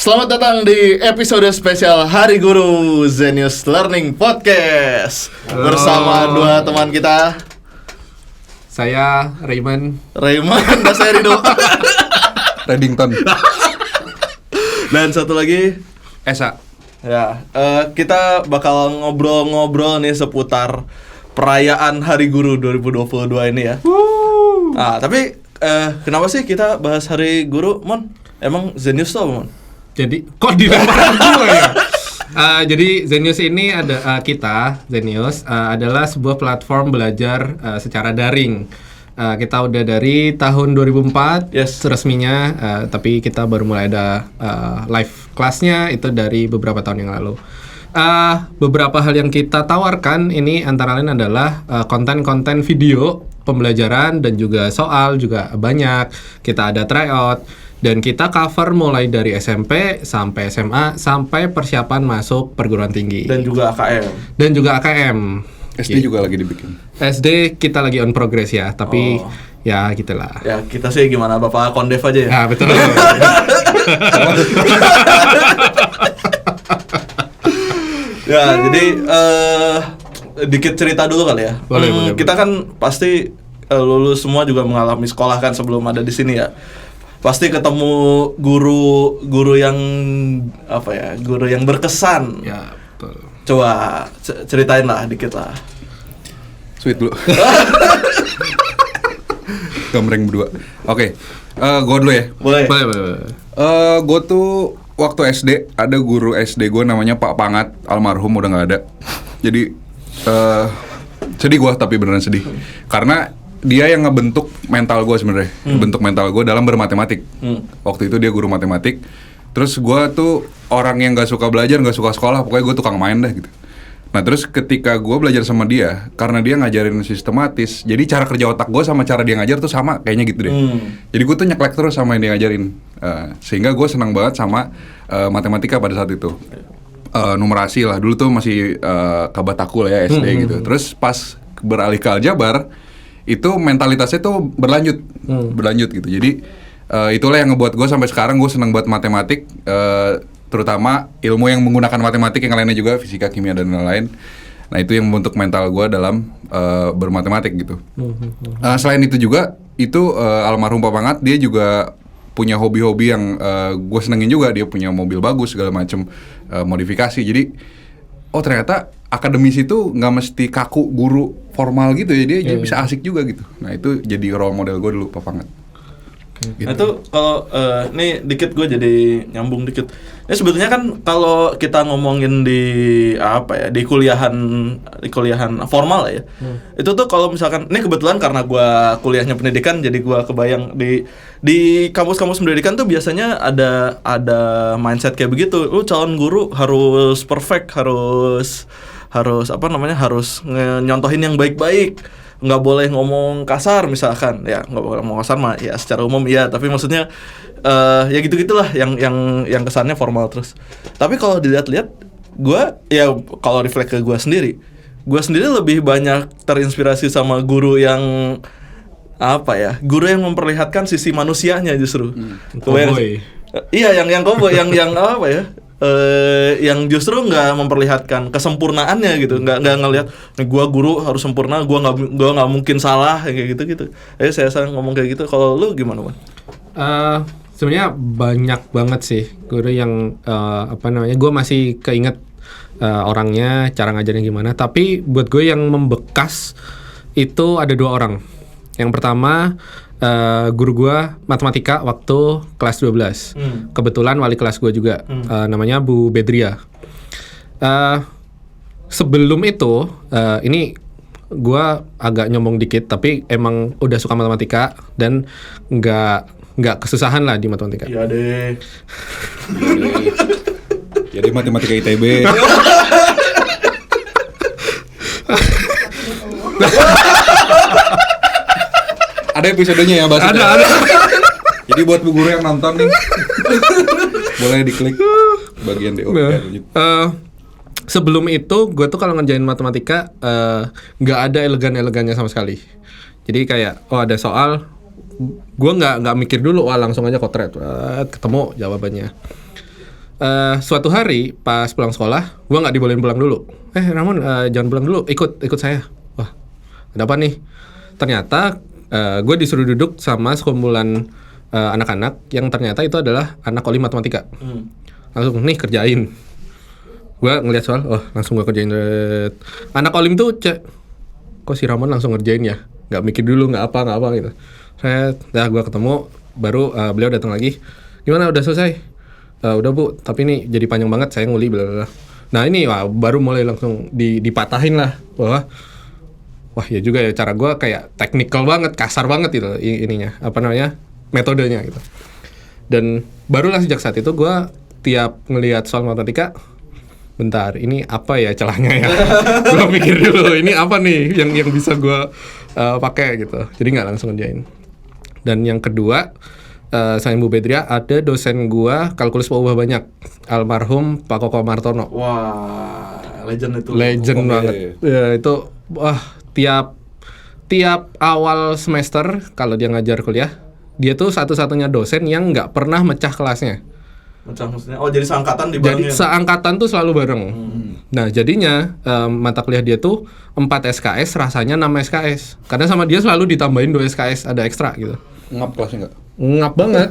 Selamat datang di episode spesial Hari Guru Zenius Learning Podcast. Halo. Bersama dua teman kita, saya Raymond dan saya Rido. Reddington. Dan satu lagi Esa. ya, kita bakal ngobrol-ngobrol nih seputar perayaan Hari Guru 2022 ini ya. Nah, tapi kenapa sih kita bahas Hari Guru, Mon? Emang Zenius tuh apa, Mon? Jadi kok dilempar gue ya? Jadi Zenius ini kita Zenius adalah sebuah platform belajar secara daring. Kita udah dari tahun 2004 Yes. resminya, tapi kita baru mulai ada live kelasnya itu dari beberapa tahun yang lalu. Beberapa hal yang kita tawarkan ini antara lain adalah konten-konten video pembelajaran dan juga soal juga banyak. Kita ada tryout. Dan kita cover mulai dari SMP sampai SMA sampai persiapan masuk perguruan tinggi. Dan juga AKM. SD juga lagi dibikin. SD kita lagi on progress ya, tapi ya gitulah. Ya, kita sih gimana, Bapak Kondev aja ya. Ya betul. Ya, jadi dikit cerita dulu kali ya. Boleh. Kita kan pasti lulus semua juga mengalami sekolah kan sebelum ada di sini ya. Pasti ketemu guru yang apa ya? Guru yang berkesan. Ya betul. Coba ceritain lah dikit lah. Sweet dulu. Gamreng berdua. Oke. Gue dulu ya. Boleh. Gue tuh waktu SD ada guru SD gue namanya Pak Pangat, almarhum udah nggak ada. Jadi sedih gue, tapi beneran sedih karena dia yang ngebentuk mental gue sebenarnya, ngebentuk mental gue dalam bermatematik. Waktu itu dia guru matematik. Terus gue tuh orang yang nggak suka belajar, nggak suka sekolah, pokoknya gue tukang main dah gitu. Nah terus ketika gue belajar sama dia, karena dia ngajarin sistematis, jadi cara kerja otak gue sama cara dia ngajar tuh sama kayaknya gitu deh. Jadi gue tuh nyeklek terus sama yang dia ngajarin, sehingga gue senang banget sama matematika pada saat itu. Numerasi lah, dulu tuh masih kabataku lah ya SD gitu. Terus pas beralih ke aljabar, itu mentalitasnya tuh berlanjut gitu. Jadi itulah yang ngebuat gue sampai sekarang gue senang buat matematik, terutama ilmu yang menggunakan matematik yang lainnya juga, fisika, kimia dan lain-lain. Nah itu yang membentuk mental gue dalam bermatematik gitu. Selain itu juga, itu almarhum Pak Pangat, dia juga punya hobi-hobi yang gue senengin juga. Dia punya mobil bagus segala macem, modifikasi. Jadi ternyata akademis itu nggak mesti kaku guru formal gitu ya, dia bisa asik juga gitu. Nah itu jadi role model gue dulu, Pak Pangat. Gitu. Nah itu kalau nih dikit gue jadi nyambung dikit. Ini sebetulnya kan kalau kita ngomongin di apa ya, di kuliahan formal ya. Itu tuh kalau misalkan ini kebetulan karena gue kuliahnya pendidikan, jadi gue kebayang di kampus-kampus pendidikan tuh biasanya ada mindset kayak begitu. Lu calon guru harus perfect, harus nyontohin yang baik-baik. Nggak boleh ngomong kasar misalkan, ya nggak boleh ngomong kasar mah ya secara umum iya, tapi maksudnya ya gitu-gitulah yang kesannya formal terus. Tapi kalau dilihat-lihat, gue ya kalau reflect ke gue sendiri lebih banyak terinspirasi sama guru yang apa ya, guru yang memperlihatkan sisi manusianya justru. Cowboy. Iya, yang cowboy, yang apa ya? Yang justru nggak memperlihatkan kesempurnaannya gitu, nggak ngelihat gue guru harus sempurna, gue nggak mungkin salah kayak gitu. Saya sering ngomong kayak gitu. Kalau lu gimana, Bang? Sebenarnya banyak banget sih guru yang gue masih keinget orangnya, cara ngajarnya gimana. Tapi buat gue yang membekas itu ada 2 orang. Yang pertama guru gue matematika waktu kelas 12. Kebetulan wali kelas gue juga, namanya Bu Bedria. Sebelum itu, ini gue agak nyombong dikit, tapi emang udah suka matematika dan nggak kesusahan lah di matematika. Iya deh. Jadi matematika ITB. Ada episodenya ya bahas itu. Ada. Jadi buat bu guru yang nonton nih, boleh diklik bagian DO. Sebelum itu gue tuh kalau ngerjain matematika nggak ada elegannya sama sekali. Jadi kayak ada soal, gue nggak mikir dulu, langsung aja kotret, ketemu jawabannya. Suatu hari pas pulang sekolah, gua nggak dibolehin pulang dulu. Ramon, jangan pulang dulu, ikut saya. Wah, ada apa nih? Ternyata gue disuruh duduk sama sekumpulan anak-anak yang ternyata itu adalah anak olim matematika. Langsung nih kerjain. Gue ngeliat soal, langsung gue kerjain. Anak olim tuh kok si Ramon langsung ngerjain ya? Nggak mikir dulu, nggak apa gitu. Gue ketemu, baru beliau datang lagi. Gimana, udah selesai? Udah Bu, tapi ini jadi panjang banget, saya nguli bla. Nah ini baru mulai langsung dipatahin lah bahwa wah ya juga ya, cara gue kayak technical banget, kasar banget gitu ininya, metodenya gitu. Dan barulah sejak saat itu gue tiap ngelihat soal matematika, bentar, ini apa ya celahnya ya? Gue mikir dulu, ini apa nih yang bisa gue pakai gitu. Jadi nggak langsung ngerjain. Dan yang kedua, selain Bu Bedria, ada dosen gua kalkulus pengubah banyak, almarhum Pak Koko Martono. Wah, legend itu. Legend banget. Ya itu, tiap awal semester kalau dia ngajar kuliah, dia tuh satu-satunya dosen yang nggak pernah mecah kelasnya. Mecah maksudnya? Oh, jadi seangkatan Jadi dibarengin? seangkatan tuh selalu bareng. Nah jadinya mata kuliah dia tuh 4 SKS, rasanya 6 SKS. Karena sama dia selalu ditambahin 2 SKS, ada ekstra gitu. Ngap kelasnya nggak? Ngap banget.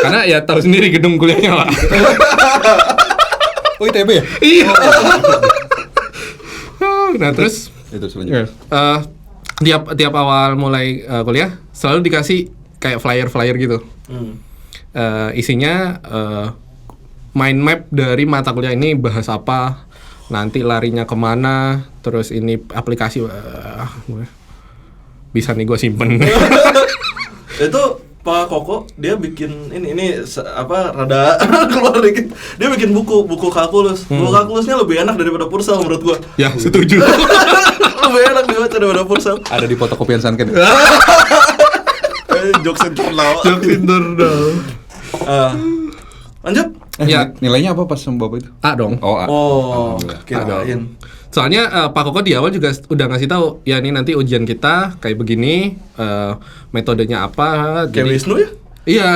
Karena ya tahu sendiri gedung kuliahnya lah. Oh ITB ya? Iya. Nah terus Itu selanjutnya. tiap awal mulai kuliah selalu dikasih kayak flyer gitu. Isinya mind map dari mata kuliah ini bahas apa, nanti larinya kemana, terus ini aplikasi. Bisa nih gue simpen. Itu Pak Koko dia bikin ini rada keluar dikit. Dia bikin buku kalkulus. Buku kalkulusnya lebih enak daripada Purcell menurut gua. Ya setuju. Lebih enak dibaca daripada Purcell. Ada di fotokopian Sanken. Jokes internal. Lanjut. Ya. Nilainya apa pas sama Bapak itu? A dong. Oh, A. Oh, Alhamdulillah. kirain. Soalnya Pak Koko di awal juga udah ngasih tahu, ya ini nanti ujian kita kayak begini, metodenya apa. Kayak Wisnu ya? Iya,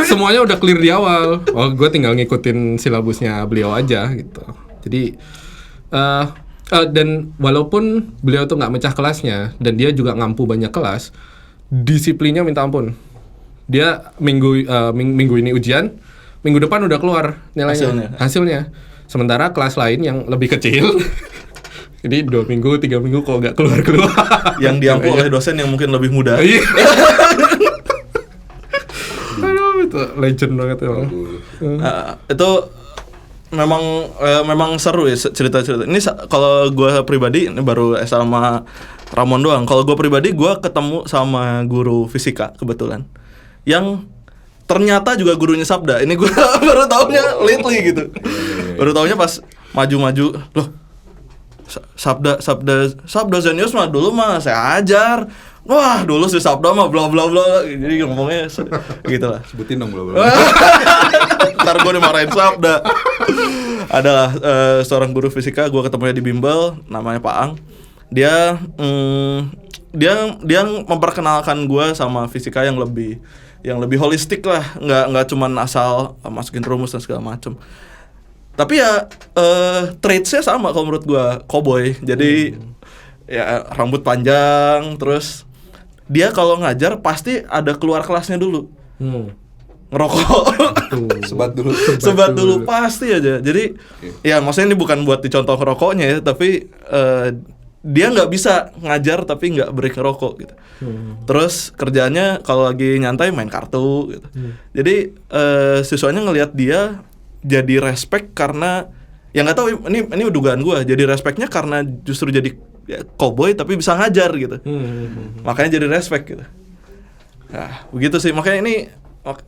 semuanya udah clear di awal. Oh, gue tinggal ngikutin silabusnya beliau aja gitu. Jadi dan walaupun beliau tuh nggak mecah kelasnya dan dia juga ngampu banyak kelas, disiplinnya minta ampun. Dia minggu ini ujian, minggu depan udah keluar nilainya, hasilnya. Sementara kelas lain yang lebih kecil, jadi 2 minggu, 3 minggu kok nggak keluar. Yang diampu oleh dosen yang mungkin lebih muda. Iya. Aduh, itu legend banget emang. Itu memang seru ya cerita-cerita. Ini kalau gue pribadi, ini baru sama Ramon doang. Kalau gue pribadi, gue ketemu sama guru fisika kebetulan, yang ternyata juga gurunya Sabda. Ini gue baru taunya lately gitu. Baru taunya pas maju-maju, loh Sabda Zenius mah dulu mah saya ajar. Wah, dulu si Sabda mah bla bla bla. Jadi ngomongnya gitu lah. Sebutin dong bla bla. Ntar gue dimarahin Sabda. Adalah seorang guru fisika, gue ketemunya di Bimbel, namanya Pak Ang. Dia memperkenalkan gue sama fisika yang lebih holistik lah, nggak cuman asal masukin rumus dan segala macem. Tapi ya traitsnya sama kalau menurut gue, cowboy. Jadi ya rambut panjang, terus dia kalau ngajar pasti ada keluar kelasnya dulu, ngerokok, sebat dulu pasti aja. Jadi ya maksudnya ini bukan buat dicontoh ngerokoknya ya, tapi dia nggak bisa ngajar tapi nggak break ngerokok gitu. Terus kerjaannya kalau lagi nyantai main kartu gitu. Jadi siswanya ngelihat dia jadi respect karena ya nggak tahu, ini dugaan gue, jadi respectnya karena justru jadi cowboy tapi bisa ngajar gitu. Makanya jadi respect gitu. Nah begitu sih, makanya ini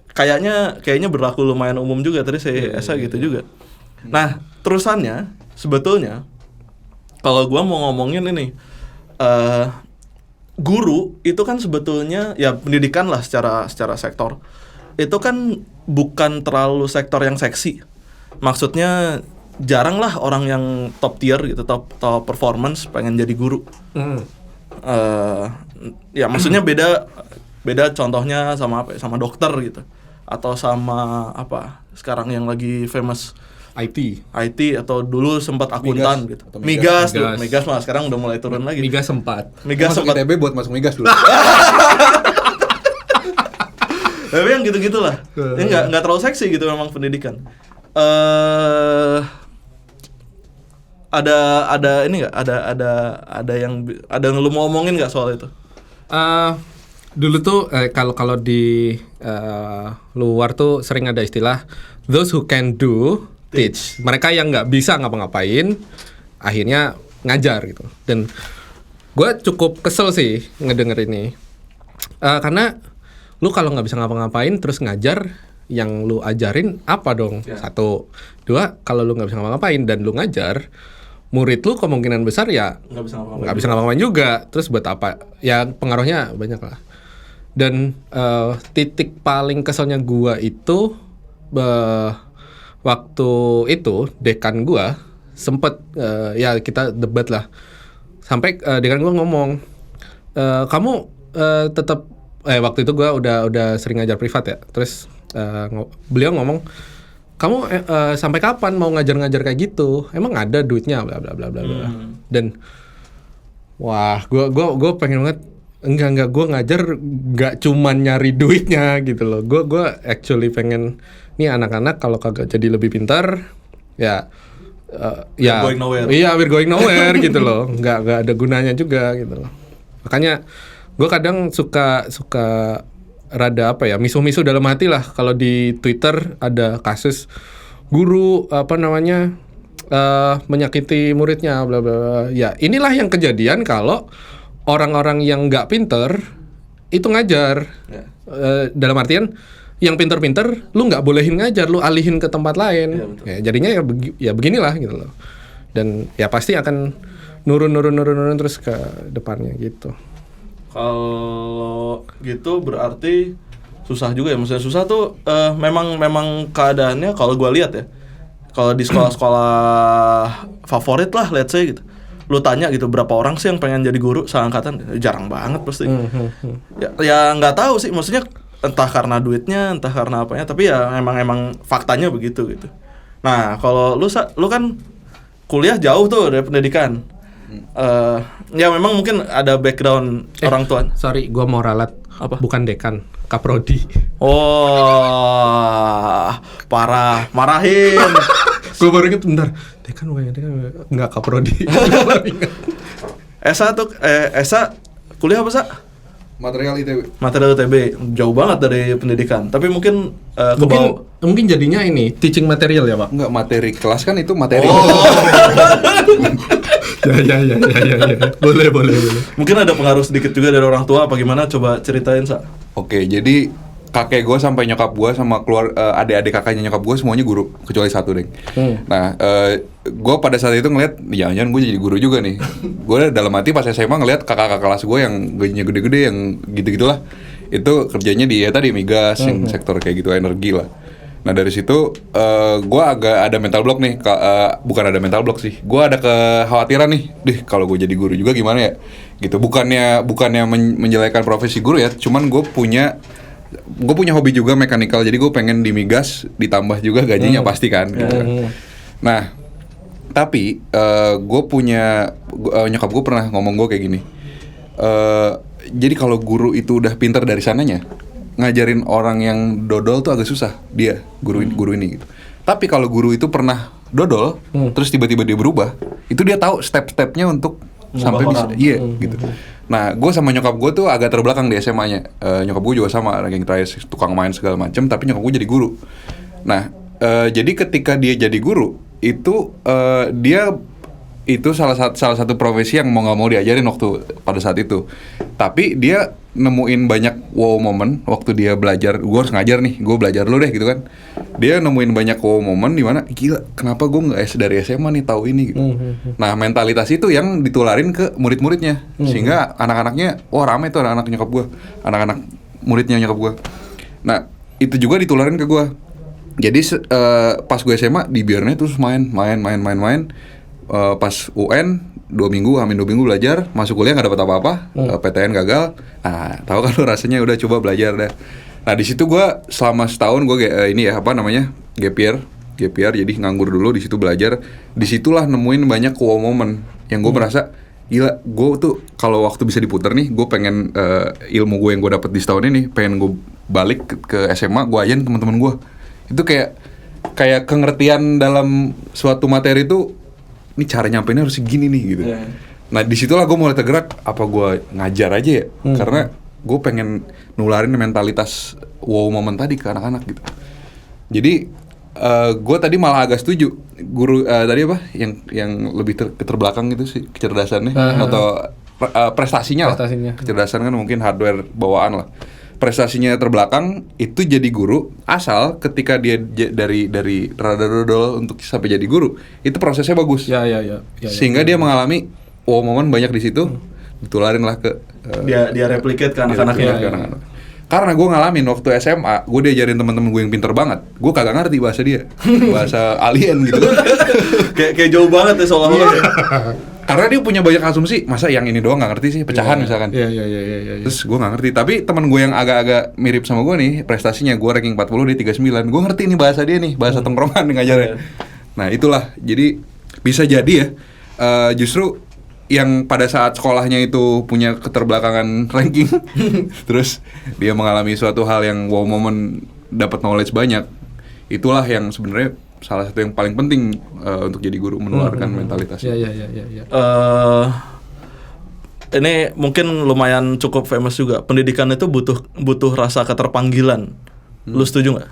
kayaknya berlaku lumayan umum juga, tadi saya gitu juga. Nah terusannya sebetulnya kalau gue mau ngomongin ini, guru itu kan sebetulnya ya pendidikan lah secara sektor itu kan bukan terlalu sektor yang seksi. Maksudnya jarang lah orang yang top tier gitu, top performance pengen jadi guru. Ya maksudnya beda contohnya sama dokter gitu, atau sama apa sekarang yang lagi famous IT atau dulu sempat akuntan Migas, gitu. atau Migas tuh, Migas. Migas mah sekarang udah mulai turun lagi. Migas sempat. Migas Masuk sempat. ITB buat masuk migas dulu. Tapi yang gitu-gitulah. Ya enggak terlalu seksi gitu memang pendidikan. Ada ini enggak? Ada yang lu mau omongin enggak soal itu? Dulu tuh kalau di luar tuh sering ada istilah those who can do teach. Mereka yang nggak bisa ngapa-ngapain akhirnya ngajar gitu. Dan gue cukup kesel sih ngedenger ini karena lu kalau nggak bisa ngapa-ngapain terus ngajar, yang lu ajarin apa dong? Ya. Satu, dua, kalau lu nggak bisa ngapa-ngapain dan lu ngajar, murid lu kemungkinan besar ya nggak bisa ngapa-ngapain juga. Terus buat apa? Ya pengaruhnya banyak lah. Dan titik paling keselnya gua itu waktu itu dekan gua sempet ya kita debat lah. Sampai dekan gua ngomong, kamu tetap waktu itu gua udah sering ngajar privat ya. Terus beliau ngomong, kamu sampai kapan mau ngajar-ngajar kayak gitu? Emang ada duitnya bla bla bla bla bla. Dan wah, gua pengen banget enggak gue ngajar nggak cuman nyari duitnya gitu loh. Gue actually pengen nih anak-anak kalau kagak jadi lebih pintar ya ya going nowhere. Iya, we're going nowhere gitu loh. Nggak ada gunanya juga gitu loh. Makanya gue kadang suka rada apa ya, misuh-misuh dalam hati lah kalau di Twitter ada kasus guru menyakiti muridnya bla bla bla. Ya inilah yang kejadian kalau orang-orang yang nggak pinter itu ngajar. Ya. Dalam artian yang pinter-pinter lu nggak bolehin ngajar, lu alihin ke tempat lain. Ya, jadinya ya beginilah gitu loh. Dan ya pasti akan nurun terus ke depannya gitu. Kalau gitu berarti susah juga ya. Maksudnya susah tuh memang keadaannya kalau gua lihat ya. Kalau di sekolah-sekolah favorit lah, let's say gitu. Lu tanya gitu berapa orang sih yang pengen jadi guru seangkatan, jarang banget pasti. Ya nggak tahu sih, maksudnya entah karena duitnya, entah karena apanya, tapi ya emang faktanya begitu gitu. Nah kalau lu kan kuliah jauh tuh dari pendidikan. Ya memang mungkin ada background orang tua. Sorry, gua mau ralat. Apa? Bukan dekan, kaprodi. Oh, parah, marahin. Gue baru inget bentar. Dekan nggak kaprodi. Esa kuliah apa, Sa? Material ITB. Material ITB, jauh banget dari pendidikan. Tapi mungkin Mungkin jadinya ini teaching material ya, Pak. Enggak, materi kelas kan itu materi. Ya. Boleh. mungkin ada pengaruh sedikit juga dari orang tua apa gimana? Coba ceritain, Sa. Oke, jadi kakek gue sampai nyokap gue sama adik-adik kakaknya nyokap gue semuanya guru kecuali satu deh. Nah, gue pada saat itu ngeliat jangan-jangan gue jadi guru juga nih. Gue dalam hati pas SMA ngeliat kakak-kakak kelas gue yang gajinya gede-gede yang gitu-gitulah. Itu kerjanya di migas, yang sektor kayak gitu, energi lah. Nah dari situ gue agak ada mental block nih, bukan ada mental block sih, gue ada kekhawatiran nih, kalau gue jadi guru juga gimana ya, gitu. Bukannya menjelekan profesi guru ya, cuman gue punya hobi juga mekanikal, jadi gue pengen di migas ditambah juga gajinya pasti kan. Gitu. Nah tapi nyokap gue pernah ngomong gue kayak gini, jadi kalau guru itu udah pintar dari sananya, ngajarin orang yang dodol tuh agak susah dia guru ini gitu. Tapi kalau guru itu pernah dodol terus tiba-tiba dia berubah, itu dia tahu step-stepnya untuk sampai bisa gitu. Nah gue sama nyokap gue tuh agak terbelakang di SMA-nya. Nyokap gue juga sama, ranking terakhir tukang main segala macem, tapi nyokap gue jadi guru. Nah jadi ketika dia jadi guru itu dia itu salah satu profesi yang mau nggak mau diajarin pada saat itu. Tapi dia nemuin banyak wow moment waktu dia belajar. Gue harus ngajar nih, gue belajar dulu deh gitu kan. Dia nemuin banyak wow moment di mana gila, kenapa gue nggak dari SMA nih tahu ini gitu. Nah mentalitas itu yang ditularin ke murid-muridnya, sehingga anak-anaknya rame tuh anak-anak nyokap gue, anak-anak muridnya nyokap gue. Nah itu juga ditularin ke gue. Jadi pas gue SMA dibiarnya terus main. Pas UN 2 minggu belajar, masuk kuliah nggak dapat apa-apa, PTN gagal. Nah tahu kan lo rasanya, udah coba belajar dah. Nah di situ gue selama setahun gue gap year, jadi nganggur dulu di situ belajar. Disitulah nemuin banyak wow moment yang gue merasa gila, gue tuh kalau waktu bisa diputar nih, gue pengen ilmu gue yang gue dapet di setahun ini pengen gue balik ke SMA, gue ajarin teman-teman gue. Itu kayak pengertian dalam suatu materi itu, ini cara nyampeinnya harus segini nih gitu. Nah disitulah gue mulai tergerak, apa gue ngajar aja ya, karena gue pengen nularin mentalitas wow moment tadi ke anak-anak gitu. Jadi gue tadi malah agak setuju guru tadi apa yang lebih keterbelakang gitu sih kecerdasannya atau prestasinya lah. Kecerdasan kan mungkin hardware bawaan lah. Prestasinya terbelakang itu jadi guru, asal ketika dia dari rada dodol untuk sampai jadi guru itu prosesnya bagus. Sehingga dia mengalami wow moment banyak di situ, ditularin lah ke dia replicate ke anak-anaknya. Karena gue ngalamin waktu SMA, gue diajarin teman-teman gue yang pinter banget, gue kagak ngerti bahasa dia, bahasa alien gitu. kayak jauh banget ya soalnya. Karena dia punya banyak asumsi, masa yang ini doang nggak ngerti sih, pecahan misalkan. Terus gue nggak ngerti, tapi teman gue yang agak-agak mirip sama gue nih, prestasinya gue ranking 40 di 39, gue ngerti nih bahasa dia nih, bahasa tongkrongan nih ngajarnya. Nah itulah, jadi bisa jadi ya, justru yang pada saat sekolahnya itu punya keterbelakangan ranking, terus dia mengalami suatu hal yang wow moment, dapat knowledge banyak, itulah yang sebenarnya salah satu yang paling penting untuk jadi guru, menularkan mentalitasnya. Ini mungkin lumayan cukup famous juga. Pendidikan itu butuh rasa keterpanggilan. Lu setuju nggak?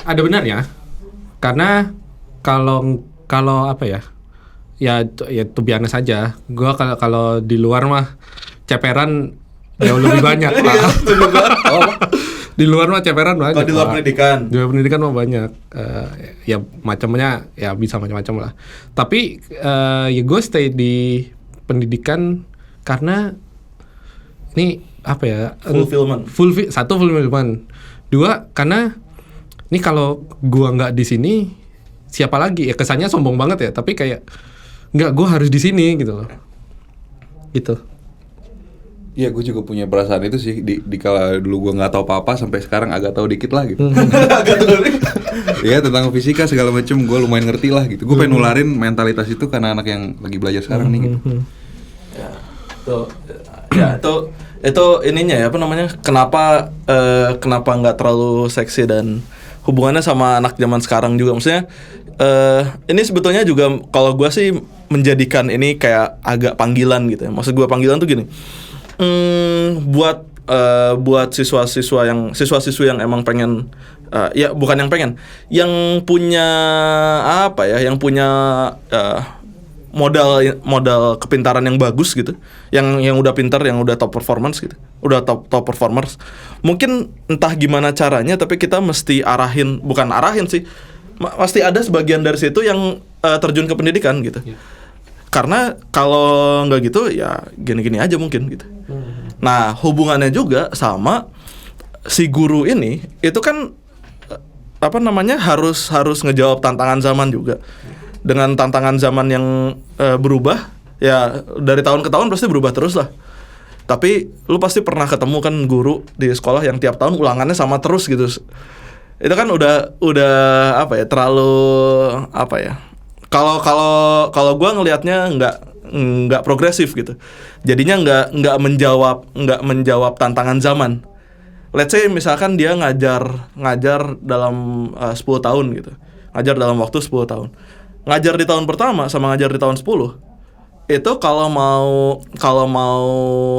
Ada benarnya, karena kalau apa ya? Ya itu biasa saja. Gua kalau di luar mah ceperan jauh lebih banyak. Di luar mah ceperan banyak. Kalau di luar pendidikan. Di luar pendidikan mah banyak. Ya macamnya ya bisa macam-macam lah. Tapi ya gue stay di pendidikan karena ini apa ya? Fulfillment. Fulfillment. Dua, karena ini kalau gua nggak di sini siapa lagi? Ya kesannya sombong banget ya. Tapi kayak nggak, gue harus di sini gitu loh. Gitu. Iya, gue juga punya perasaan itu sih. Di kala dulu gue nggak tahu apa-apa, sampai sekarang agak tahu dikit lah gitu. Iya, tentang fisika segala macam gue lumayan ngerti lah gitu. Gue pengen nularin mentalitas itu karena anak yang lagi belajar sekarang nih gitu. Itu ininya ya, apa namanya? Kenapa nggak terlalu seksi dan hubungannya sama anak zaman sekarang juga. Maksudnya ini sebetulnya juga kalau gue sih menjadikan ini kayak agak panggilan gitu ya. Maksud gue panggilan tuh gini, buat siswa-siswi yang emang pengen, ya bukan yang pengen, yang punya apa ya, yang punya modal kepintaran yang bagus gitu, yang udah pintar, yang udah top performance gitu, udah top performers. Mungkin entah gimana caranya, tapi kita mesti bukan arahin sih, pasti ada sebagian dari situ yang terjun ke pendidikan gitu. Karena kalau nggak gitu ya gini-gini aja mungkin gitu. Nah hubungannya juga sama si guru ini itu kan apa namanya harus ngejawab tantangan zaman juga. Dengan tantangan zaman yang berubah ya, dari tahun ke tahun pasti berubah terus lah. Tapi lu pasti pernah ketemu kan guru di sekolah yang tiap tahun ulangannya sama terus gitu. Itu kan udah apa ya, terlalu apa ya, kalau gue ngelihatnya nggak progresif gitu. Jadinya nggak menjawab tantangan zaman. Let's say misalkan dia ngajar dalam 10 tahun gitu, ngajar dalam waktu 10 tahun, ngajar di tahun pertama sama ngajar di tahun 10 itu kalau mau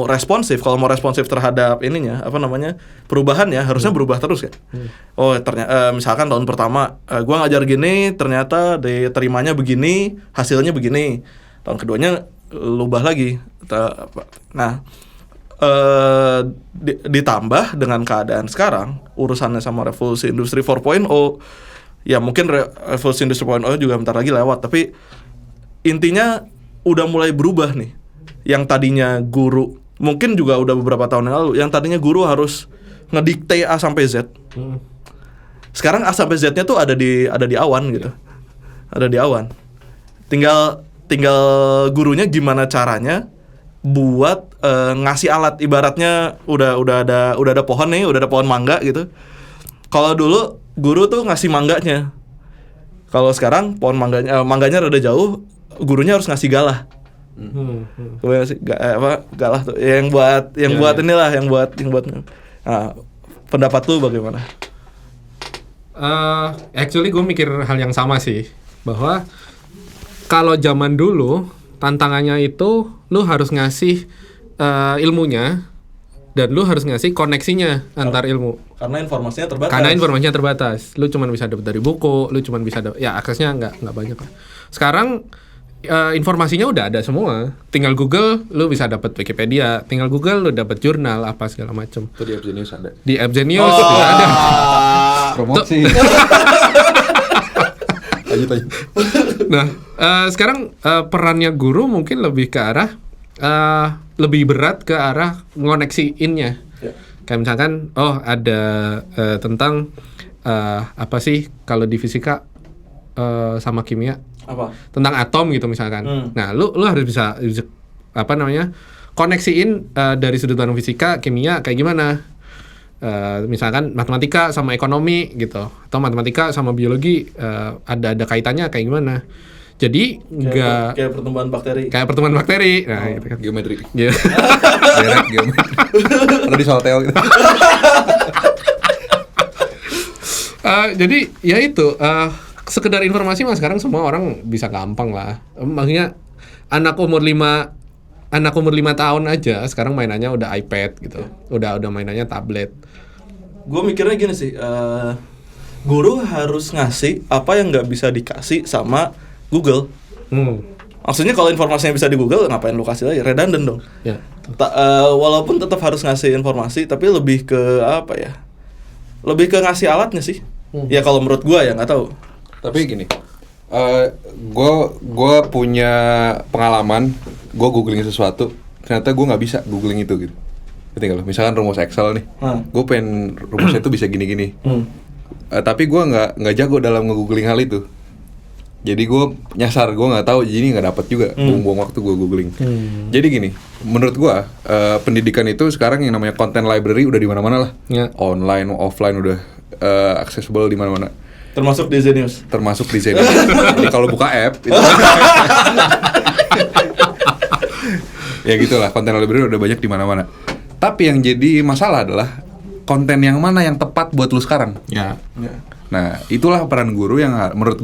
responsif terhadap ininya, apa namanya, perubahan ya, harusnya berubah terus kan. Oh ternyata misalkan tahun pertama gue ngajar gini, ternyata diterimanya begini, hasilnya begini. Tahun keduanya lubah lagi. Nah ditambah dengan keadaan sekarang, urusannya sama revolusi industri 4.0, ya mungkin revolusi industri 4.0 juga bentar lagi lewat, tapi intinya udah mulai berubah nih. Yang tadinya guru, mungkin juga udah beberapa tahun yang lalu, yang tadinya guru harus ngedikte A sampai Z. Sekarang A sampai Z-nya tuh ada di awan gitu. Ada di awan. Tinggal gurunya gimana caranya buat ngasih alat, ibaratnya udah ada pohon nih, udah ada pohon mangga gitu. Kalau dulu guru tuh ngasih mangganya. Kalau sekarang pohon mangganya rada jauh, gurunya harus ngasih galah. Kemudian ngasih galah tuh yang buat inilah, yang buat. Nah, pendapat lu bagaimana? Actually gue mikir hal yang sama sih, bahwa kalau zaman dulu tantangannya itu lu harus ngasih ilmunya dan lu harus ngasih koneksinya antar ilmu. Karena informasinya terbatas. Lu cuma bisa dapat dari buku, lu cuma bisa ya aksesnya nggak banyak lah. Sekarang informasinya udah ada semua. Tinggal Google, lu bisa dapat Wikipedia. Tinggal Google, lu dapat jurnal apa segala macam. Itu di App Genius ada. Di App Genius juga ada. Promosi. Lanjut. Nah, sekarang perannya guru mungkin lebih ke arah lebih berat ke arah ngoneksiinnya. Kayak misalkan, ada tentang apa sih kalau di fisika sama kimia? Apa? Tentang atom gitu misalkan. Nah, lu harus bisa apa namanya? Koneksiin dari sudut pandang fisika, kimia kayak gimana? Misalkan matematika sama ekonomi gitu, atau matematika sama biologi ada kaitannya kayak gimana? Jadi kayak pertumbuhan bakteri. Nah, gitu kan. Geometri. Yeah. Direct geometri. Ada di soal teo gitu. Jadi ya itu sekedar informasi mah sekarang semua orang bisa gampang lah. Maksudnya anak umur 5 tahun aja sekarang mainannya udah iPad gitu. Udah mainannya tablet. Gue mikirnya gini sih, guru harus ngasih apa yang nggak bisa dikasih sama Google. Maksudnya kalau informasinya bisa di Google, ngapain lu kasih lagi? Redundant dong. Ya. Walaupun tetap harus ngasih informasi, tapi lebih ke apa ya? Lebih ke ngasih alatnya sih. Ya kalau menurut gua ya, nggak tahu. Tapi gini, gue punya pengalaman, gue googling sesuatu, ternyata gue nggak bisa googling itu gitu. Ngerti nggak lo? Misalkan rumus Excel nih, gue pengen rumusnya itu bisa gini-gini. Tapi gue nggak jago dalam nge-googling hal itu. Jadi gue nyasar, gue nggak tahu, jadi nggak dapet juga, buang-buang waktu gue googling. Jadi gini, menurut gue pendidikan itu sekarang yang namanya content library udah di mana-mana lah, online, offline udah accessible di mana-mana. Termasuk di Zenius. Jadi kalau buka app itu ya gitulah, content library udah banyak di mana-mana. Tapi yang jadi masalah adalah konten yang mana yang tepat buat lu sekarang. Ya. Nah, itulah peran guru yang menurut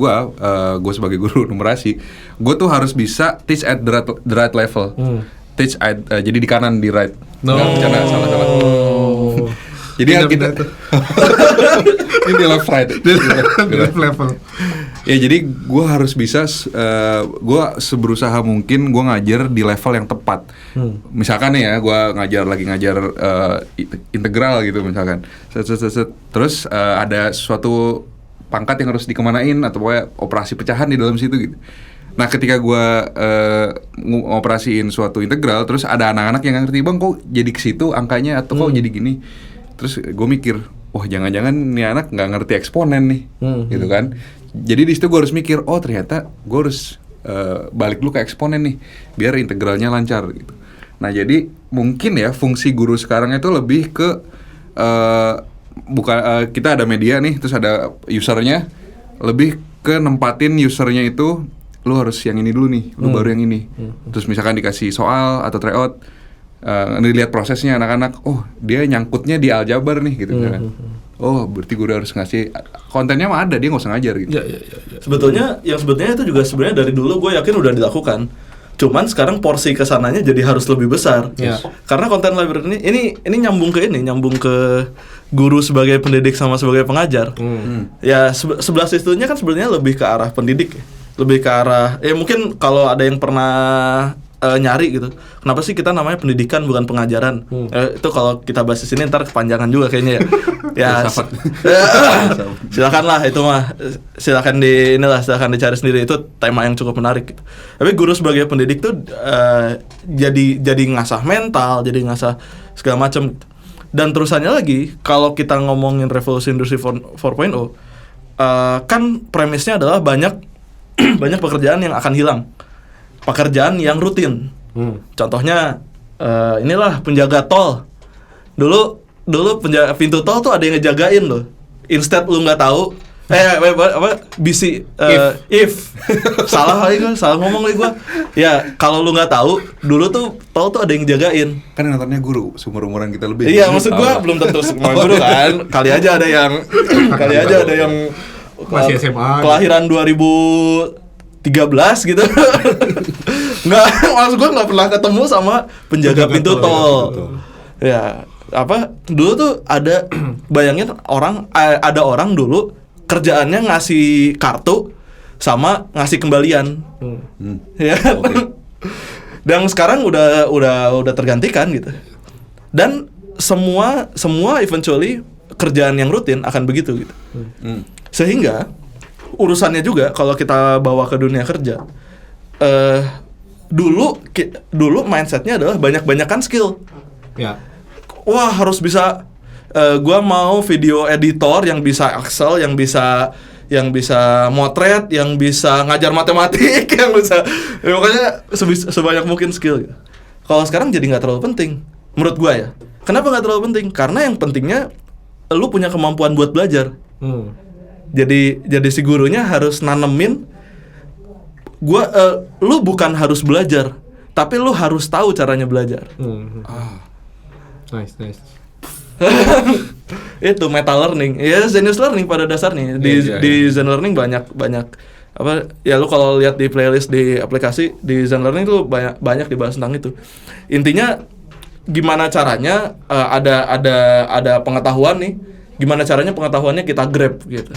gue sebagai guru numerasi, gue tuh harus bisa teach at the right level. Teach at, jadi di kanan, di right. Nggak bercanda, salah. Jadi kita ini di left right. Di left level. Ya jadi gue harus bisa, gue seberusaha mungkin gue ngajar di level yang tepat. Misalkan nih ya, gue ngajar integral gitu misalkan. Terus ada suatu pangkat yang harus dikemanain atau pokoknya operasi pecahan di dalam situ gitu. Nah ketika gue ngoperasiin suatu integral, terus ada anak-anak yang ngerti, bang kok jadi ke situ angkanya atau kok jadi gini. Terus gue mikir, wah jangan-jangan nih anak nggak ngerti eksponen nih, gitu kan. Jadi di situ gue harus mikir, oh ternyata gue harus balik dulu ke eksponen nih, biar integralnya lancar gitu. Nah jadi mungkin ya fungsi guru sekarang itu lebih ke kita ada media nih, terus ada usernya, lebih ke nempatin usernya itu, lu harus yang ini dulu nih, lu baru yang ini. Terus misalkan dikasih soal atau tryout, dilihat prosesnya anak-anak, oh dia nyangkutnya di aljabar nih gitu kan. Oh berarti gue harus ngasih kontennya mah ada, dia nggak usah ngajar gitu. Ya. Sebetulnya itu juga sebenarnya dari dulu gue yakin udah dilakukan. Cuman sekarang porsi kesananya jadi harus lebih besar. Karena konten library ini nyambung ke guru sebagai pendidik sama sebagai pengajar. Ya sebelah situnya kan sebenarnya lebih ke arah pendidik, lebih ke arah mungkin kalau ada yang pernah nyari gitu, kenapa sih kita namanya pendidikan bukan pengajaran? Itu kalau kita bahas di sini ntar kepanjangan juga kayaknya ya. Silakan lah itu mah, silakan dicari sendiri, itu tema yang cukup menarik gitu. Tapi guru sebagai pendidik tuh jadi ngasah mental, jadi ngasah segala macam. Dan terusannya lagi kalau kita ngomongin revolusi industri 4.0, kan premisnya adalah banyak pekerjaan yang akan hilang. Pekerjaan yang rutin. Contohnya inilah penjaga tol. Dulu penjaga pintu tol tuh ada yang ngejagain loh. Instead lu nggak tahu, if salah ngomong lagi gua. Ya kalau lu nggak tahu, dulu tuh tol tuh ada yang jagain. Kan nontonnya guru, seumur-umuran kita lebih. Iya, maksud gua belum tentu semua guru kan. Kali aja ada yang masih SMA. Kelahiran 2013 gitu. Nggak, maksud gua nggak pernah ketemu sama penjaga pintu tol. Ya, dulu tuh ada bayangin ada orang dulu kerjaannya ngasih kartu sama ngasih kembalian. Ya. Okay. Dan sekarang udah tergantikan gitu. Dan semua eventually kerjaan yang rutin akan begitu gitu. Sehingga urusannya juga kalau kita bawa ke dunia kerja, dulu mindsetnya adalah banyak-banyakan skill. Ya. Wah, harus bisa gua mau video editor yang bisa Excel, yang bisa motret, yang bisa ngajar matematik, yang bisa pokoknya sebanyak mungkin skill gitu. Kalau sekarang jadi nggak terlalu penting menurut gua ya. Kenapa nggak terlalu penting? Karena yang pentingnya lu punya kemampuan buat belajar. Jadi si gurunya harus nanemin lu bukan harus belajar, tapi lu harus tahu caranya belajar. Nice. Itu meta learning. Ya, Zenius learning pada dasarnya. Di Zen learning banyak lu kalau lihat di playlist di aplikasi di Zen learning tuh banyak dibahas tentang itu. Intinya gimana caranya ada pengetahuan nih. Gimana caranya pengetahuannya kita grab gitu.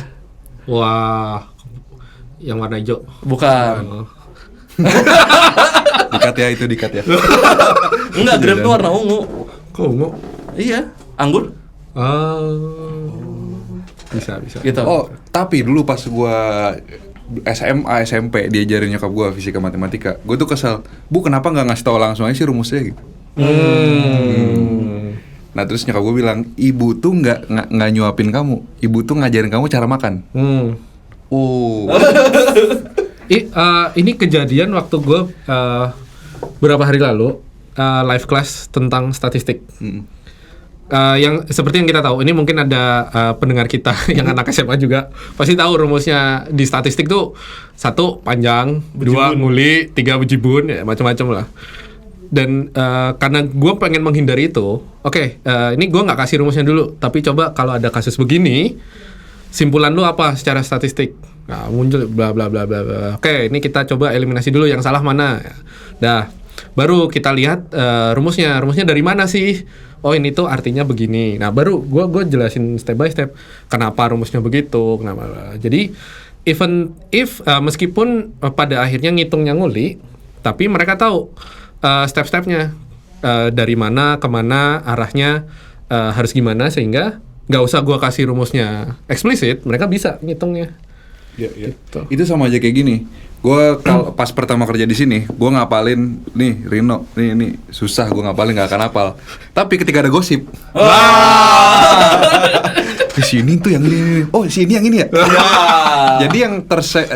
Wah. Yang warna hijau. Bukan. Dikat ya. Enggak, grab tuh warna ungu. Kok ungu? Iya, anggur. Bisa. Gitu. Oh, tapi dulu pas gua SMA, SMP diajarin nyokap gua fisika matematika, gua tuh kesel. Bu, kenapa nggak ngasih tahu langsung aja sih rumusnya gitu? Nah terus nyokap gua bilang, ibu tuh nggak nyuapin kamu, ibu tuh ngajarin kamu cara makan. Ini kejadian waktu gue beberapa hari lalu live class tentang statistik. Yang seperti yang kita tahu, ini mungkin ada pendengar kita yang anak SMA juga pasti tahu rumusnya di statistik tuh 1 panjang, 2 nguli, 3 bejibun, ya, macam-macam lah. Dan karena gue pengen menghindari itu, ini gue nggak kasih rumusnya dulu, tapi coba kalau ada kasus begini, simpulan lu apa secara statistik? Nah, muncul bla bla bla bla bla. Oke, ini kita coba eliminasi dulu yang salah mana. Dah, baru kita lihat rumusnya dari mana sih? Oh, ini tuh artinya begini. Nah, baru gue jelasin step by step kenapa rumusnya begitu, kenapa. Jadi even if meskipun pada akhirnya ngitungnya nguli, tapi mereka tahu step-stepnya dari mana kemana arahnya harus gimana, sehingga nggak usah gue kasih rumusnya eksplisit, mereka bisa ngitungnya. Iya. Gitu. Itu sama aja kayak gini. Gue pas pertama kerja di sini, gue ngapalin nih Rino, nih susah gue ngapalin, nggak akan hafal. Tapi ketika ada gosip, di sini tuh yang ini, oh sini yang ini ya. Jadi yang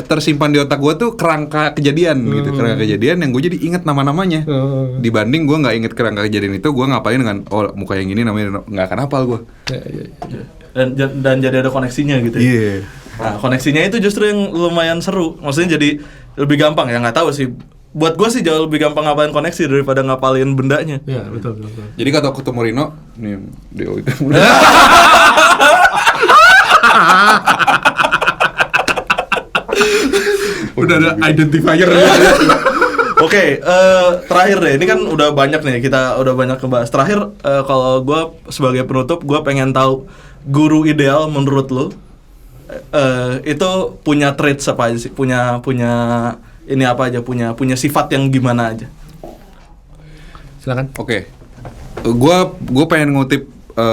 tersimpan di otak gue tuh kerangka kejadian gitu, kerangka kejadian yang gue jadi inget nama-namanya. Dibanding gue nggak inget kerangka kejadian itu, gue ngapalin dengan muka yang ini namanya, nggak akan hafal gue. Dan jadi ada koneksinya gitu. Iya. Nah, koneksinya itu justru yang lumayan seru. Maksudnya jadi lebih gampang ya, nggak tahu sih. Buat gue sih jauh lebih gampang ngapalin koneksi daripada ngapalin bendanya. Iya, betul. Jadi kata ketemu Rino, nih Deo itu. Udah ada identifier. Oke, terakhir deh. Ini kan udah banyak nih, kita udah banyak ngebahas. Terakhir, kalau gue sebagai penutup, gue pengen tahu guru ideal menurut lo itu punya traits apa aja sih? Punya ini apa aja? Punya sifat yang gimana aja? Silakan. Oke. Gue pengen ngutip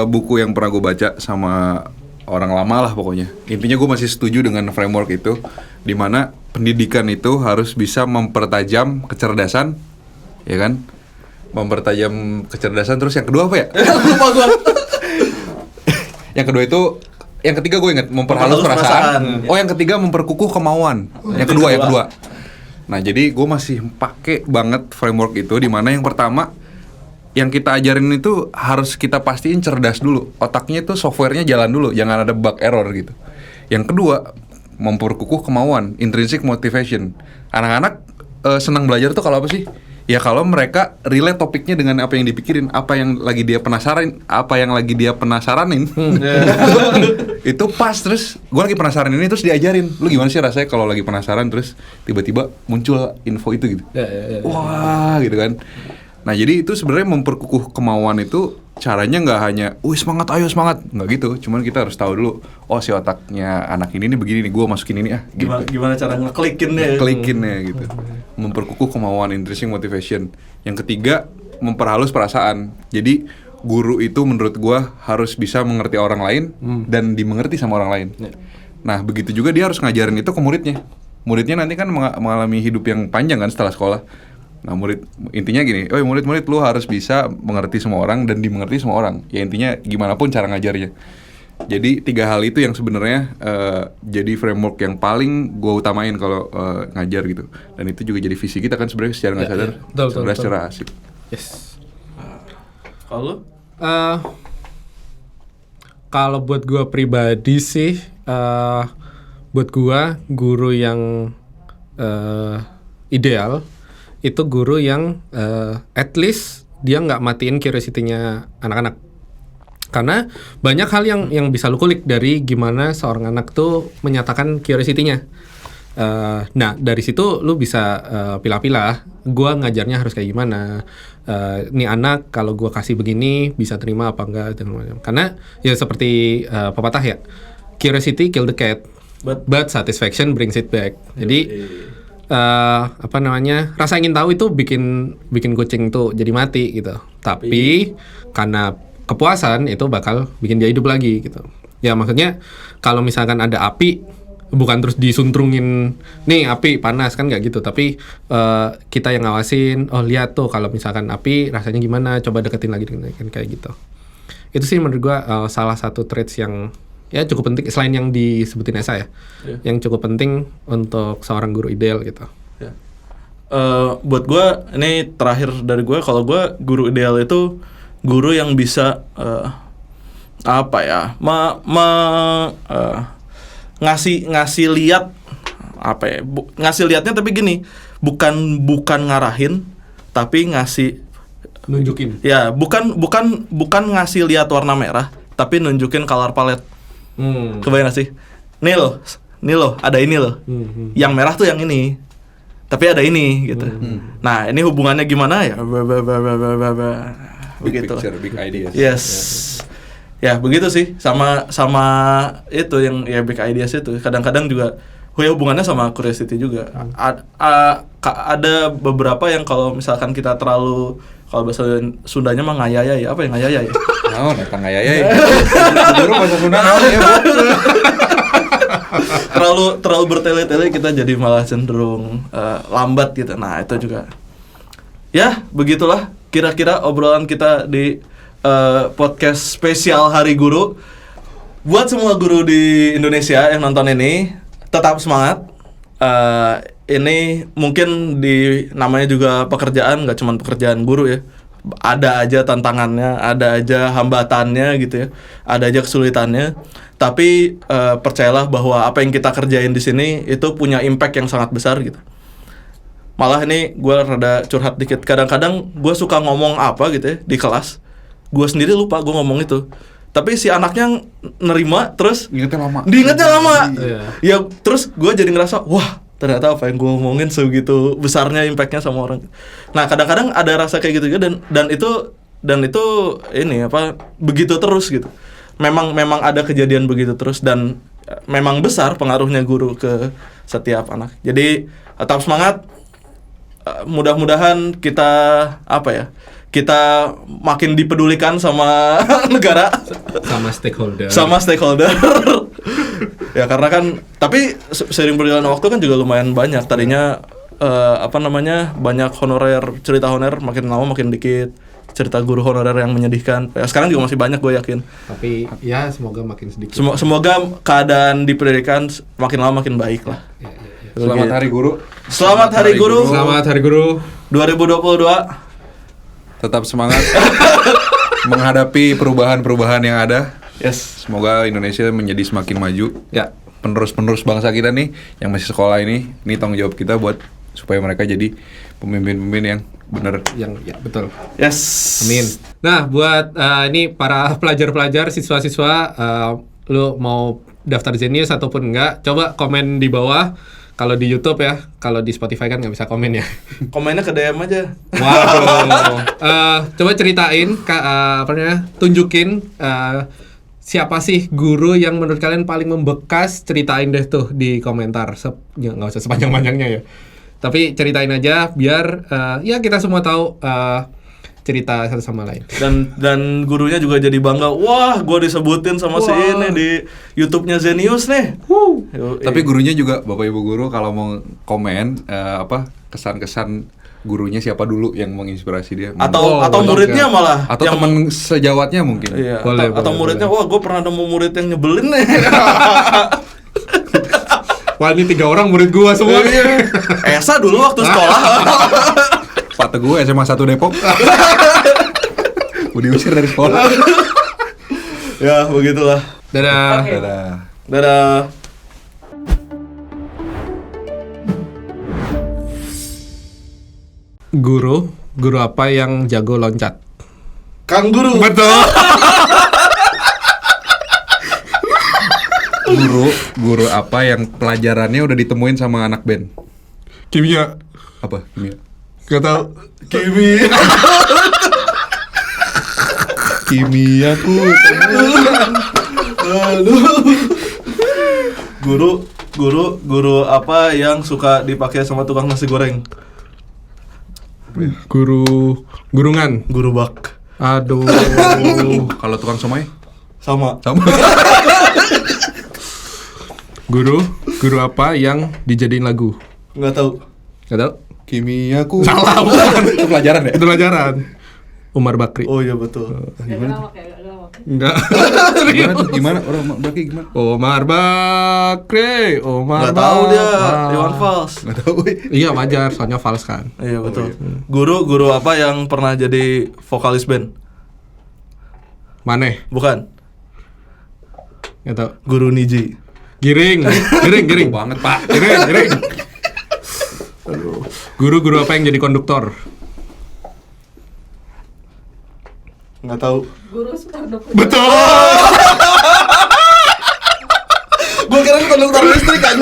buku yang pernah gue baca sama orang lama lah pokoknya. Intinya gue masih setuju dengan framework itu, di mana pendidikan itu harus bisa mempertajam kecerdasan, ya kan? Mempertajam kecerdasan. Terus yang kedua apa ya? Lupa gue. Yang kedua itu, yang ketiga gue ingat memperhalus perasaan. Oh, yang ketiga memperkukuh kemauan. Yang kedua. Nah, jadi gue masih pakai banget framework itu, di mana yang pertama yang kita ajarin itu harus kita pastiin cerdas dulu. Otaknya itu softwarenya jalan dulu, jangan ada bug error gitu. Yang kedua, memperkukuh kemauan, intrinsic motivation. Anak-anak senang belajar tuh kalau apa sih? Ya kalau mereka relate topiknya dengan apa yang dipikirin, apa yang lagi dia penasaranin. Itu pas, terus gue lagi penasaran ini terus diajarin. Lu gimana sih rasanya kalau lagi penasaran terus tiba-tiba muncul info itu gitu. Wah, gitu kan. Nah, jadi itu sebenarnya memperkukuh kemauan itu caranya nggak hanya, semangat, ayo semangat, nggak gitu. Cuman kita harus tahu dulu, si otaknya anak ini nih begini nih, gue masukin ini gitu. Gimana cara ngeklikinnya gitu. Memperkukuh kemauan, intrinsic motivation. Yang ketiga, memperhalus perasaan. Jadi guru itu menurut gue harus bisa mengerti orang lain dan dimengerti sama orang lain. Nah, begitu juga dia harus ngajarin itu ke muridnya. Muridnya nanti kan mengalami hidup yang panjang kan setelah sekolah. Nah, intinya gini, murid-murid lu harus bisa mengerti semua orang dan dimengerti semua orang. Ya intinya gimana pun cara ngajarnya. Jadi 3 hal itu yang sebenarnya jadi framework yang paling gue utamain kalau ngajar gitu. Dan itu juga jadi visi kita kan sebenarnya secara nggak sadar, secara asik. Yes. Kalau kalau buat gue pribadi sih, buat gue guru yang ideal itu guru yang at least dia nggak matiin curiosity-nya anak-anak. Karena banyak hal yang bisa lu kulik dari gimana seorang anak tuh menyatakan curiosity-nya. Nah, dari situ lu bisa pilah-pilah, gua ngajarnya harus kayak gimana. Nih anak kalau gua kasih begini bisa terima apa enggak. Karena ya seperti pepatah ya, curiosity kill the cat, but satisfaction brings it back. Jadi rasa ingin tahu itu bikin kucing tuh jadi mati gitu. Tapi karena kepuasan itu bakal bikin dia hidup lagi gitu. Ya maksudnya kalau misalkan ada api, bukan terus disuntrungin, nih api panas kan nggak gitu. Tapi kita yang ngawasin, lihat tuh kalau misalkan api rasanya gimana, coba deketin lagi kan kayak gitu. Itu sih menurut gua salah satu traits yang ya cukup penting selain yang disebutin Esa ya, yang cukup penting untuk seorang guru ideal gitu. Buat gue ini terakhir dari gue, kalau gue guru ideal itu guru yang bisa ngasih lihat ngasih lihatnya, tapi gini, bukan ngarahin, tapi ngasih nunjukin. Ya, bukan ngasih lihat warna merah, tapi nunjukin color palette. Kebayang gak sih? Nih loh, ada ini loh. Yang merah tuh yang ini. Tapi ada ini gitu. Nah, ini hubungannya gimana ya? Big begitu. picture, big ideas. Yes. Ya, begitu sih. Sama itu yang ya big ideas itu. Kadang-kadang juga hubungannya sama curiosity juga. Ada beberapa yang kalau misalkan kita terlalu, kalau bahasa Sundanya mah ngayayai. Apa yang ngayayai? Datang ngayayai. Baru bahasa Sunda ya, Bu. terlalu bertele-tele kita jadi malah cenderung lambat gitu. Nah, itu juga. Ya, begitulah kira-kira obrolan kita di podcast spesial Hari Guru. Buat semua guru di Indonesia yang nonton ini, tetap semangat. Ini mungkin namanya juga pekerjaan, nggak cuma pekerjaan guru ya. Ada aja tantangannya, ada aja hambatannya gitu ya, ada aja kesulitannya. Tapi percayalah bahwa apa yang kita kerjain di sini itu punya impact yang sangat besar gitu. Malah ini gue rada curhat dikit. Kadang-kadang gue suka ngomong apa gitu ya di kelas, gue sendiri lupa gue ngomong itu. Tapi si anaknya nerima, terus diingetnya lama. Ya terus gue jadi ngerasa, wah ternyata apa yang gue ngomongin segitu besarnya impactnya sama orang. Nah, kadang-kadang ada rasa kayak gitu juga, dan itu ini begitu terus gitu. Memang ada kejadian begitu terus, dan memang besar pengaruhnya guru ke setiap anak. Jadi tetap semangat. Mudah-mudahan kita kita makin dipedulikan sama negara, sama stakeholder. Ya karena kan, tapi seiring berjalannya waktu kan juga lumayan banyak. Tadinya banyak cerita honorer, makin lama makin dikit. Cerita guru honorer yang menyedihkan. Ya, sekarang juga masih banyak, gue yakin. Tapi ya semoga makin sedikit. Semoga keadaan di pendidikan makin lama makin baik lah. Selamat Hari Guru. Selamat Hari Guru. Selamat Hari Guru 2022. Tetap semangat menghadapi perubahan-perubahan yang ada. Yes. Semoga Indonesia menjadi semakin maju. Ya. Penerus-penerus bangsa kita nih yang masih sekolah ini tanggung jawab kita buat supaya mereka jadi pemimpin-pemimpin yang benar. Yang ya betul. Yes. Amin. Nah, buat ini para pelajar-pelajar, siswa-siswa, lu mau daftar Zenius ataupun enggak, coba komen di bawah. Kalau di YouTube ya, kalau di Spotify kan nggak bisa komen ya. Komennya ke DM aja. Waduh. Coba ceritain, tunjukin siapa sih guru yang menurut kalian paling membekas, ceritain deh tuh di komentar. Ya, nggak usah sepanjang-panjangnya ya. Tapi ceritain aja biar ya kita semua tahu cerita satu sama lain. Dan gurunya juga jadi bangga. Wah, gue disebutin sama si ini di YouTube-nya Zenius nih. Tapi gurunya juga, Bapak Ibu guru kalau mau komen kesan-kesan gurunya siapa dulu yang menginspirasi dia. Atau muridnya malah. Atau yang teman sejawatnya mungkin. Iya, Boleh, atau muridnya, wah gue pernah nemu murid yang nyebelin nih. Wah, ini 3 orang murid gua semua. Esa dulu waktu sekolah. Pak Teguh SMA 1 Depok. Mau diusir dari sekolah. Ya, begitulah. Dadah. Dadah. Dadah. Guru apa yang jago loncat? Kang Guru. Betul. Guru apa yang pelajarannya udah ditemuin sama anak band? Kimia. Apa? Kimia. Gak tau. Kimi. Kimiaku. Guru apa yang suka dipakai sama tukang nasi goreng? Gurungan. Guru bak. Aduh. Kalau tukang somai? Sama. Guru apa yang dijadiin lagu? Nggak tahu. Gak tau. Kimiaku. Salah, bukan. Itu pelajaran ya? Itu pelajaran. Umar Bakri. Oh iya betul. Gimana? Enggak. Gimana tuh? Gimana? Orang Baki gimana? Umar Bakri. Nggak tahu dia. Iwan Fals. Nggak tahu. Iya wajar, soalnya fals kan. Iya betul. Guru apa yang pernah jadi vokalis band? Maneh. Bukan. Gak tau. Guru Niji. Giring. Banget, Pak. Giring. Aduh. Guru apa yang jadi konduktor? Nggak tahu. Guru Soekarno. Betul. Gue kira konduktor listrik kan.